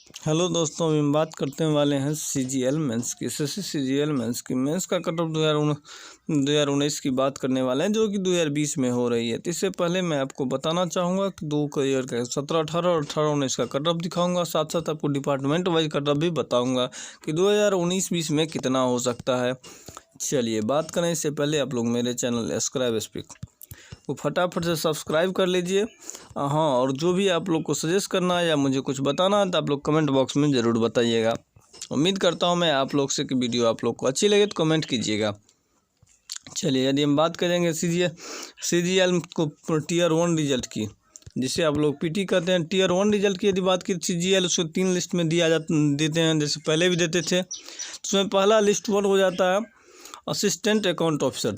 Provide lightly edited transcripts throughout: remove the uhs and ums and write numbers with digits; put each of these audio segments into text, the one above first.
Hello दोस्तों, अभी हम बात करते वाले हैं सीजीएल मेंस की। एसएससी सीजीएल मेंस की का कट ऑफ 2019 की बात करने वाले हैं, जो कि 2020 में हो रही है। तो इससे पहले मैं आपको बताना चाहूँगा कि 2 ईयर का 17-18 और 18-19 का कट ऑफ दिखाऊँगा। साथ साथ आपको डिपार्टमेंट वाइज कट ऑफ भी बताऊँगा कि 2019-20 में कितना हो सकता है। चलिए बात करें, इससे पहले आप लोग मेरे चैनल स्क्राइब स्पीक वो फटाफट से सब्सक्राइब कर लीजिए। हाँ, और जो भी आप लोग को सजेस्ट करना है या मुझे कुछ बताना है तो आप लोग कमेंट बॉक्स में ज़रूर बताइएगा। उम्मीद करता हूँ मैं आप लोग से कि वीडियो आप लोग को अच्छी लगे तो कमेंट कीजिएगा। चलिए, यदि हम बात करेंगे सीजीएल को टीयर 1 रिजल्ट की, जिसे आप लोग पीटी कहते हैं, टीयर 1 रिजल्ट की यदि बात की सीजीएल उसको 3 लिस्ट में देते हैं, जैसे पहले भी देते थे। उसमें पहला लिस्ट 1 हो जाता है असिस्टेंट अकाउंट ऑफिसर।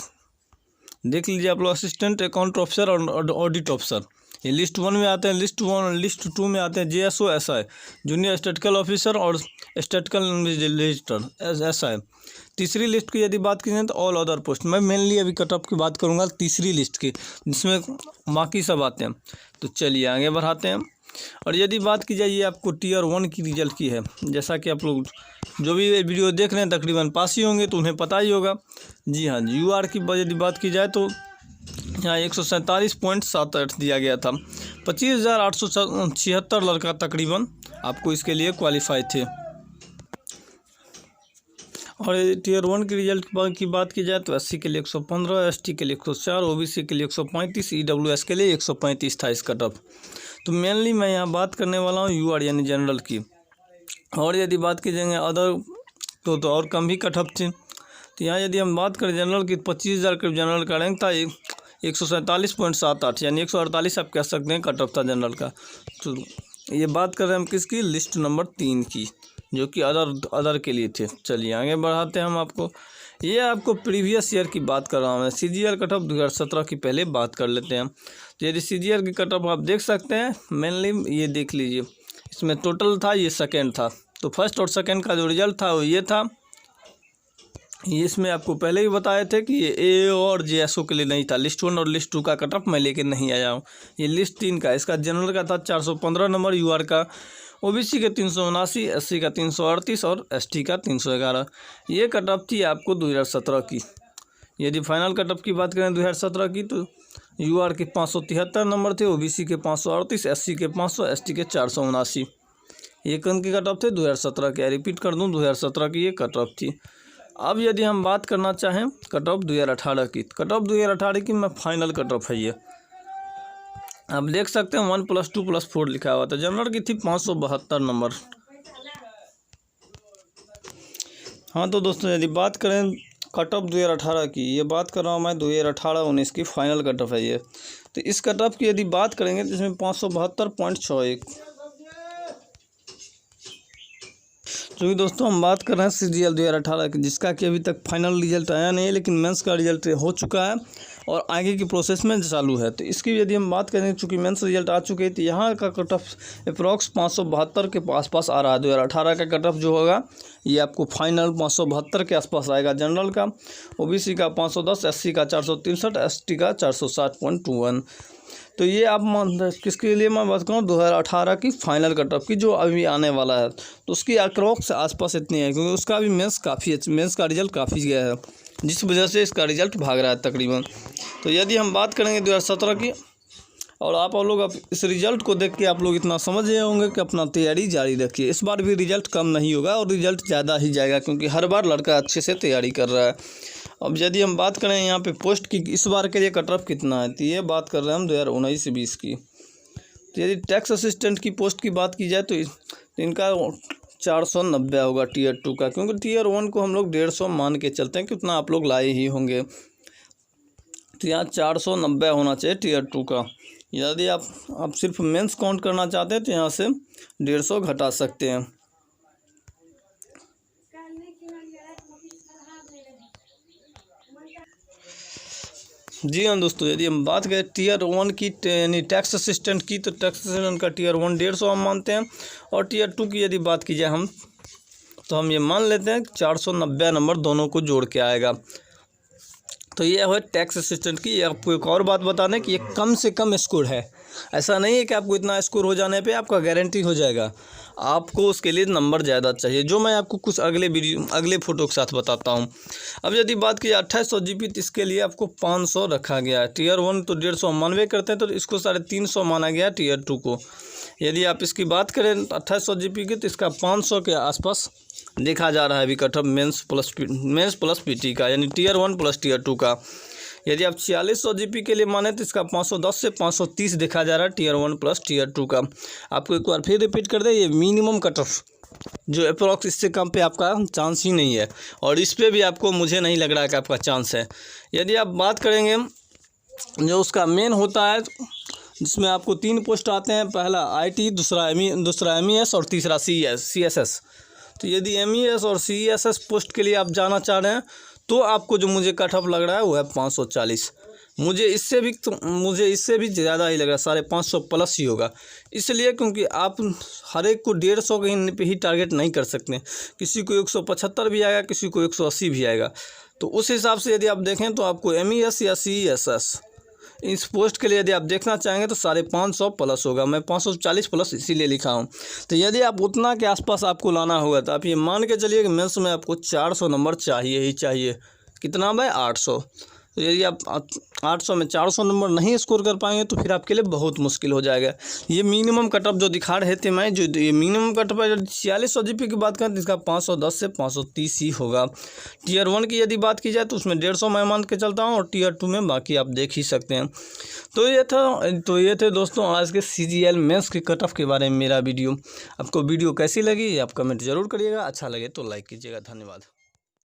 देख लीजिए आप लोग, असिस्टेंट अकाउंट ऑफिसर और ऑडिट ऑफिसर, ये लिस्ट 1 में आते हैं। लिस्ट 2 में आते हैं JSO SI, junior statistical officer और स्टैटिस्टिकल रजिस्टर एसआई। तीसरी लिस्ट की यदि बात की जाए तो ऑल अदर पोस्ट। मैं मेनली अभी कट ऑफ की बात करूंगा तीसरी लिस्ट की, जिसमें बाकी सब आते हैं। तो चलिए आगे बढ़ाते हैं। और यदि बात की जाए, ये आपको टीयर 1 की रिजल्ट की है। जैसा कि आप लोग जो भी वीडियो देख रहे हैं तकरीबन पास ही होंगे, तो उन्हें पता ही होगा। जी हाँ, यूआर की यदि बात की जाए तो यहाँ 147.78 दिया गया था। 25,876 लड़का तकरीबन आपको इसके लिए क्वालिफाई थे। और टीयर 1 की रिजल्ट की बात की जाए तो एससी के लिए 115, एसटी के लिए 104, ओबीसी के लिए 135, ईडब्ल्यूएस के लिए 135 था इस कट ऑफ। तो मेनली मैं यहाँ बात करने वाला हूँ यूआर यानी जनरल की। और यदि बात की जाएंगे अदर तो और कम भी कट ऑफ थी। तो यहाँ यदि हम बात करें जनरल की, 25,000 का जनरल का रैंक था 147.78, यानी 148 आप कह सकते हैं कट ऑफ था जनरल का। तो ये बात कर रहे हैं हम किसकी, लिस्ट नंबर 3 की, जो कि अदर के लिए थे। चलिए आगे बढ़ाते हैं हम आपको। ये आपको प्रीवियस ईयर की बात कर रहा हूँ मैं, सीजीएल कट ऑफ 2017 की पहले बात कर लेते हैं। तो यदि सीजीएल की कट ऑफ आप देख सकते हैं, मेनली ये देख लीजिए, इसमें टोटल था, ये सेकेंड था। तो फर्स्ट और सेकेंड का जो रिजल्ट था वो ये था। ये इसमें आपको पहले ही बताए थे कि ये ए और जेएसओ के लिए नहीं था। लिस्ट 1 और लिस्ट 2 का कट ऑफ मैं लेके नहीं आया हूँ। ये लिस्ट 3 का, इसका जनरल का था 415 नंबर, यूआर का, ओबीसी के 379, एससी का 338 और एसटी का 311। ये कट ऑफ थी आपको 2017 की। यदि फाइनल कट ऑफ की बात करें 2017 की, तो यूआर के 573 नंबर थे, ओबीसी के 538, एससी के 500, एसटी के 479। ये कौन की कट ऑफ थे, 2017 के। रिपीट कर दूं, 2017 की ये कट ऑफ थी। अब यदि हम बात करना चाहें कट ऑफ 2018 की, कट ऑफ 2018 की मैं फाइनल कट ऑफ है ये। आप देख सकते हैं 1+2+4 लिखा हुआ था। जनरल की थी 572 नंबर। हाँ तो दोस्तों, यदि बात करें कट ऑफ 2018 की, ये बात कर रहा हूँ मैं 2018-19 की फाइनल कट ऑफ है ये। तो इस कट ऑफ की यदि बात करेंगे तो इसमें 572.61। क्योंकि दोस्तों हम बात कर रहे हैं सीजीएल 2018 की, जिसका कि अभी तक फाइनल रिजल्ट आया नहीं है, लेकिन मेंस का रिजल्ट हो चुका है और आगे की प्रोसेस में चालू है। तो इसकी यदि हम बात करें, चूँकि मेंस रिजल्ट आ चुके हैं, तो यहाँ का कट ऑफ अप्रॉक्स 572 के आसपास आ रहा है। 2018 का कट ऑफ जो होगा ये आपको फाइनल 572 के आसपास आएगा जनरल का, ओबीसी का 510, एससी का 463, एसटी का 460.21। तो ये आप किसके लिए मैं बात करूँ, 2018 की फाइनल कट ऑफ की, जो अभी आने वाला है। तो उसकी अप्रॉक्स आसपास इतनी है, क्योंकि उसका भी मेंस का रिजल्ट काफ़ी गया है, जिस वजह से इसका रिजल्ट भाग रहा है तकरीबन। तो यदि हम बात करेंगे 2017 की, और आप लोग अब इस रिज़ल्ट को देख के आप लोग इतना समझ गए होंगे कि अपना तैयारी जारी रखिए। इस बार भी रिज़ल्ट कम नहीं होगा और रिज़ल्ट ज़्यादा ही जाएगा, क्योंकि हर बार लड़का अच्छे से तैयारी कर रहा है। अब यदि हम बात करें यहाँ पे पोस्ट की, इस बार के लिए कट ऑफ कितना है, तो ये बात कर रहे हैं हम 2019-20 की। तो यदि टैक्स असिस्टेंट की पोस्ट की बात की जाए तो इनका 490 होगा टीयर 2 का, क्योंकि टीयर 1 को हम लोग 150 मान के चलते हैं कि उतना आप लोग लाए ही होंगे। तो यहाँ 490 होना चाहिए टीयर 2 का। यदि आप सिर्फ मेंस काउंट करना चाहते हैं तो यहाँ से 150 घटा सकते हैं। जी हाँ दोस्तों, यदि हम बात करें टीयर 1 की यानी टैक्स असिस्टेंट की, तो टैक्स असिस्टेंट का टीयर 1 150 हम मानते हैं। और टीयर 2 की यदि बात की जाए हम ये मान लेते हैं 490 नंबर दोनों को जोड़ के आएगा। तो ये है टैक्स असिस्टेंट की। ये आपको एक और बात बता दें कि ये कम से कम स्कोर है, ऐसा नहीं है कि आपको इतना स्कोर हो जाने पे आपका गारंटी हो जाएगा, आपको उसके लिए नंबर ज़्यादा चाहिए, जो मैं आपको कुछ अगले फ़ोटो के साथ बताता हूँ। अब यदि बात की 2800 GB, तो इसके लिए आपको 500 रखा गया है। टियर 1 तो 150 मानवे करते हैं, तो इसको 350 माना गया टियर 2 को। यदि आप इसकी बात करें 2800 GB की, तो इसका 500 के आसपास देखा जा रहा है अभी कटअप मेंस प्लस पीटी का, यानी टियर 1 प्लस टियर 2 का। यदि आप 4600 GB के लिए माने तो इसका 510 से 530 देखा जा रहा है टियर 1 प्लस टियर 2 का। आपको एक बार फिर रिपीट कर दे, ये मिनिमम कट ऑफ जो अप्रॉक्स, इससे कम पे आपका चांस ही नहीं है, और इस पे भी आपको मुझे नहीं लग रहा है कि आपका चांस है। यदि आप बात करेंगे जो उसका मेन होता है, जिसमें आपको 3 पोस्ट आते हैं, पहला IT, दूसरा MES और तीसरा CSS। तो यदि MES और CSS पोस्ट के लिए आप जाना चाह रहे हैं तो आपको जो मुझे कट ऑफ लग रहा है वो है 540। मुझे इससे भी ज़्यादा ही लग रहा है, 550 प्लस ही होगा। इसलिए क्योंकि आप हर एक को 150 पे ही टारगेट नहीं कर सकते, किसी को 175 भी आएगा, किसी को 180 भी आएगा। तो उस हिसाब से यदि आप देखें तो आपको MES या CSS इस पोस्ट के लिए यदि आप देखना चाहेंगे तो 550 प्लस होगा। मैं 540 प्लस इसीलिए लिखा हूँ। तो यदि आप उतना के आसपास आपको लाना होगा तो आप ये मान के चलिए कि मेंस में आपको 400 नंबर चाहिए ही चाहिए। कितना भाई? 800। तो यदि आप 800 में 400 नंबर नहीं स्कोर कर पाएंगे तो फिर आपके लिए बहुत मुश्किल हो जाएगा। ये मिनिमम कटअप जो दिखा रहे थे मैं, जो ये मिनिमम कटअप है, 4600 GB की बात करें तो इसका 510 से 530 ही होगा। टियर 1 की यदि बात की जाए तो उसमें 150 मैं मान के चलता हूँ, और टियर 2 में बाकी आप देख ही सकते हैं। तो ये थे दोस्तों आज के CGL मेंस के कटअप के बारे में मेरा वीडियो। आपको वीडियो कैसी लगी आप कमेंट ज़रूर करिएगा, अच्छा लगे तो लाइक कीजिएगा। धन्यवाद।